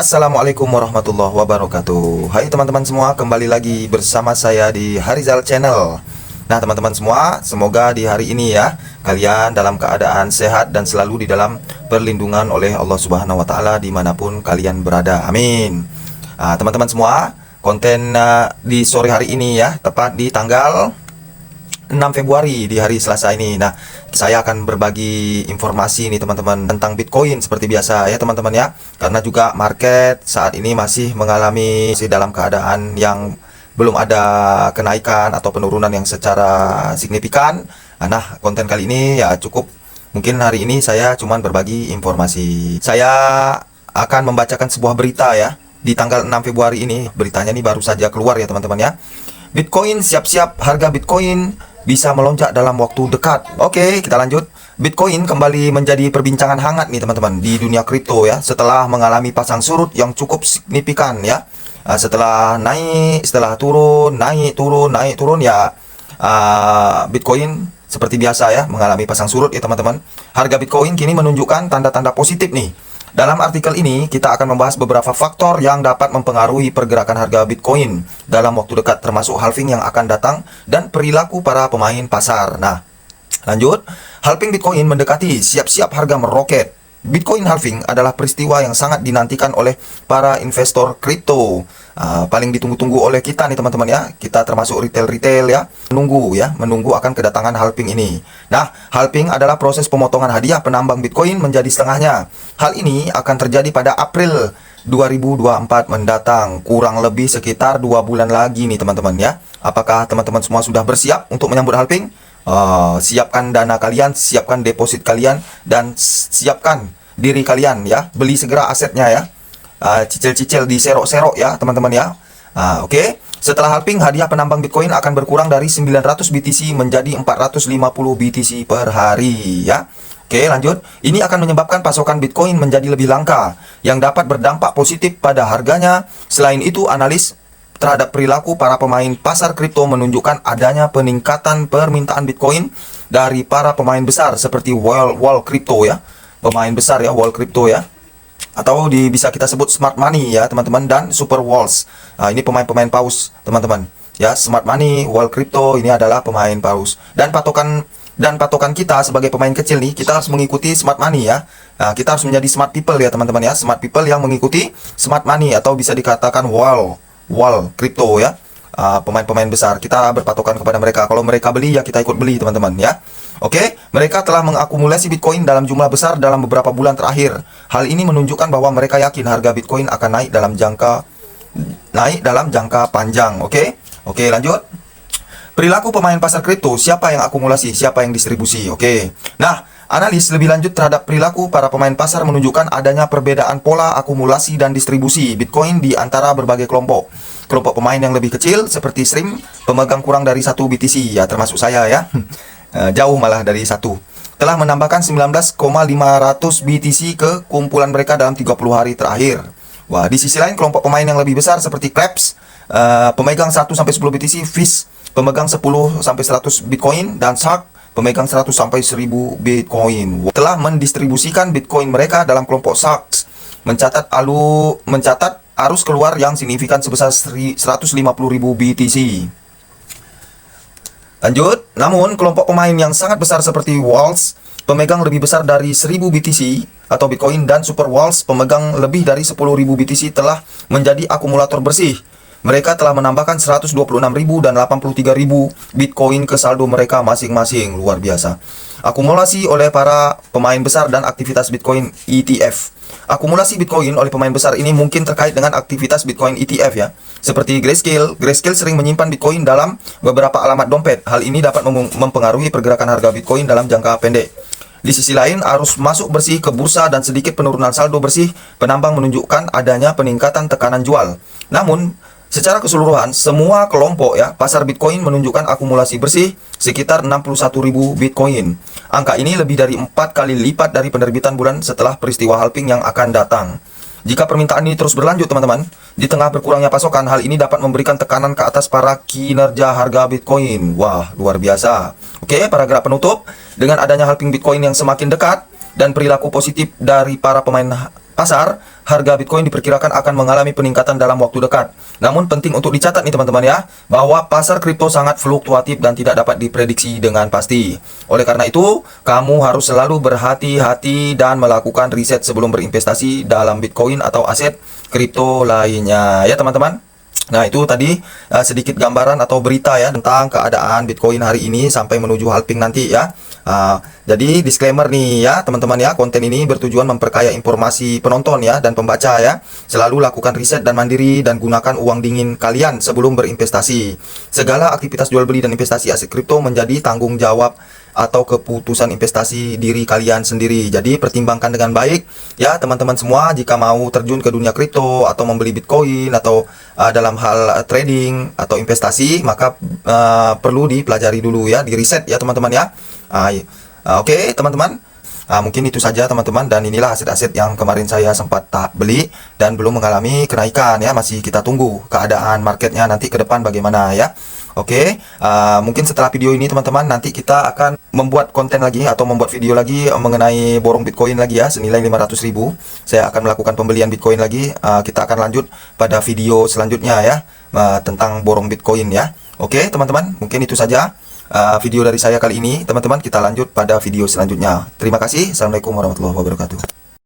Assalamualaikum warahmatullahi wabarakatuh. Hai teman-teman semua, kembali lagi bersama saya di Harizal Channel. Nah teman-teman semua, semoga di hari ini ya kalian dalam keadaan sehat dan selalu di dalam perlindungan oleh Allah Subhanahu wa Ta'ala dimanapun kalian berada. Amin. Teman-teman semua, konten di sore hari ini ya, tepat di tanggal 6 Februari di hari Selasa ini. Nah, saya akan berbagi informasi nih teman-teman tentang Bitcoin seperti biasa ya teman-teman ya. Karena juga market saat ini masih dalam keadaan yang belum ada kenaikan atau penurunan yang secara signifikan. Nah, konten kali ini ya cukup, mungkin hari ini saya cuman berbagi informasi. Saya akan membacakan sebuah berita ya di tanggal 6 Februari ini. Beritanya ini baru saja keluar ya teman-teman ya. Bitcoin siap-siap, harga Bitcoin bisa melonjak dalam waktu dekat. Oke, kita lanjut. Bitcoin kembali menjadi perbincangan hangat nih teman-teman di dunia kripto ya, setelah mengalami pasang surut yang cukup signifikan ya. Setelah naik, setelah turun, naik turun ya. Bitcoin seperti biasa ya mengalami pasang surut ya teman-teman. Harga Bitcoin kini menunjukkan tanda-tanda positif nih. Dalam artikel ini, kita akan membahas beberapa faktor yang dapat mempengaruhi pergerakan harga Bitcoin dalam waktu dekat, termasuk halving yang akan datang dan perilaku para pemain pasar. Nah, lanjut. Halving Bitcoin mendekati, siap-siap harga meroket. Bitcoin halving adalah peristiwa yang sangat dinantikan oleh para investor kripto. Paling ditunggu-tunggu oleh kita nih teman-teman ya. Kita termasuk retail ya, menunggu akan kedatangan halving ini. Nah, halving adalah proses pemotongan hadiah penambang Bitcoin menjadi setengahnya. Hal ini akan terjadi pada April 2024 mendatang, kurang lebih sekitar 2 bulan lagi nih teman-teman ya. Apakah teman-teman semua sudah bersiap untuk menyambut halving? Siapkan dana kalian, siapkan deposit kalian, dan siapkan diri kalian ya. Beli segera asetnya ya. Cicil-cicil di serok-serok ya teman-teman ya. Oke. Setelah halving, hadiah penambang Bitcoin akan berkurang dari 900 BTC menjadi 450 BTC per hari ya. Oke, lanjut. Ini akan menyebabkan pasokan Bitcoin menjadi lebih langka, yang dapat berdampak positif pada harganya. Selain itu, analis terhadap perilaku para pemain pasar kripto menunjukkan adanya peningkatan permintaan Bitcoin dari para pemain besar seperti wall crypto ya, pemain besar ya, wall crypto ya, atau bisa kita sebut smart money ya teman-teman, dan super walls. Ini pemain-pemain paus teman-teman ya. Smart money, wall crypto ini adalah pemain paus, dan patokan kita sebagai pemain kecil nih, kita harus mengikuti smart money ya. Kita harus menjadi smart people ya teman-teman ya, smart people yang mengikuti smart money, atau bisa dikatakan wall crypto ya. Pemain-pemain besar, kita berpatokan kepada mereka. Kalau mereka beli ya kita ikut beli teman-teman ya. Oke, mereka telah mengakumulasi Bitcoin dalam jumlah besar dalam beberapa bulan terakhir. Hal ini menunjukkan bahwa mereka yakin harga Bitcoin akan naik dalam jangka panjang. Oke, lanjut. Perilaku pemain pasar kripto, siapa yang akumulasi, siapa yang distribusi. Oke. Nah, analis lebih lanjut terhadap perilaku para pemain pasar menunjukkan adanya perbedaan pola akumulasi dan distribusi Bitcoin di antara berbagai kelompok. Kelompok pemain yang lebih kecil seperti Shrimp, pemegang kurang dari 1 BTC ya, termasuk saya ya. Jauh malah dari 1. Telah menambahkan 19,500 BTC ke kumpulan mereka dalam 30 hari terakhir. Wah, di sisi lain kelompok pemain yang lebih besar seperti Krebs, pemegang 1 sampai 10 BTC, Fish, pemegang 10 sampai 100 Bitcoin, dan Shark, pemegang 100 sampai 1000 Bitcoin, telah mendistribusikan Bitcoin mereka dalam kelompok Sharks, mencatat arus keluar yang signifikan sebesar 150.000 BTC. Lanjut. Namun kelompok pemain yang sangat besar seperti Walls, pemegang lebih besar dari 1000 BTC atau Bitcoin, dan Super Walls, pemegang lebih dari 10.000 BTC, telah menjadi akumulator bersih. Mereka telah menambahkan 126.000 dan 83.000 Bitcoin ke saldo mereka masing-masing. Luar biasa. Akumulasi oleh para pemain besar dan aktivitas Bitcoin ETF. Akumulasi Bitcoin oleh pemain besar ini mungkin terkait dengan aktivitas Bitcoin ETF ya. Seperti Grayscale. Grayscale sering menyimpan Bitcoin dalam beberapa alamat dompet. Hal ini dapat mempengaruhi pergerakan harga Bitcoin dalam jangka pendek. Di sisi lain, arus masuk bersih ke bursa dan sedikit penurunan saldo bersih penambang menunjukkan adanya peningkatan tekanan jual. Namun, secara keseluruhan, semua kelompok ya pasar Bitcoin menunjukkan akumulasi bersih sekitar 61.000 Bitcoin. Angka ini lebih dari 4 kali lipat dari penerbitan bulan setelah peristiwa halving yang akan datang. Jika permintaan ini terus berlanjut teman-teman, di tengah berkurangnya pasokan, hal ini dapat memberikan tekanan ke atas para kinerja harga Bitcoin. Wah, luar biasa. Oke, paragraf penutup. Dengan adanya halving Bitcoin yang semakin dekat dan perilaku positif dari para pemain pasar, harga Bitcoin diperkirakan akan mengalami peningkatan dalam waktu dekat. Namun penting untuk dicatat nih teman-teman ya, bahwa pasar kripto sangat fluktuatif dan tidak dapat diprediksi dengan pasti. Oleh karena itu, kamu harus selalu berhati-hati dan melakukan riset sebelum berinvestasi dalam Bitcoin atau aset kripto lainnya ya teman-teman. Nah itu tadi sedikit gambaran atau berita ya tentang keadaan Bitcoin hari ini sampai menuju halving nanti ya. Jadi disclaimer nih ya teman-teman ya, konten ini bertujuan memperkaya informasi penonton ya dan pembaca ya. Selalu lakukan riset dan mandiri dan gunakan uang dingin kalian sebelum berinvestasi. Segala aktivitas jual beli dan investasi aset kripto menjadi tanggung jawab atau keputusan investasi diri kalian sendiri. Jadi pertimbangkan dengan baik ya teman-teman semua jika mau terjun ke dunia kripto atau membeli Bitcoin atau dalam hal trading atau investasi, maka perlu dipelajari dulu ya, di riset ya teman-teman ya. Oke teman-teman, mungkin itu saja teman-teman, dan inilah aset-aset yang kemarin saya sempat beli dan belum mengalami kenaikan ya. Masih kita tunggu keadaan marketnya nanti ke depan bagaimana ya. Oke, mungkin setelah video ini teman-teman, nanti kita akan membuat konten lagi atau membuat video lagi mengenai borong Bitcoin lagi ya, senilai 500.000. Saya akan melakukan pembelian Bitcoin lagi. Kita akan lanjut pada video selanjutnya ya, tentang borong Bitcoin ya. Oke teman-teman, mungkin itu saja video dari saya kali ini teman-teman. Kita lanjut pada video selanjutnya. Terima kasih. Assalamualaikum warahmatullahi wabarakatuh.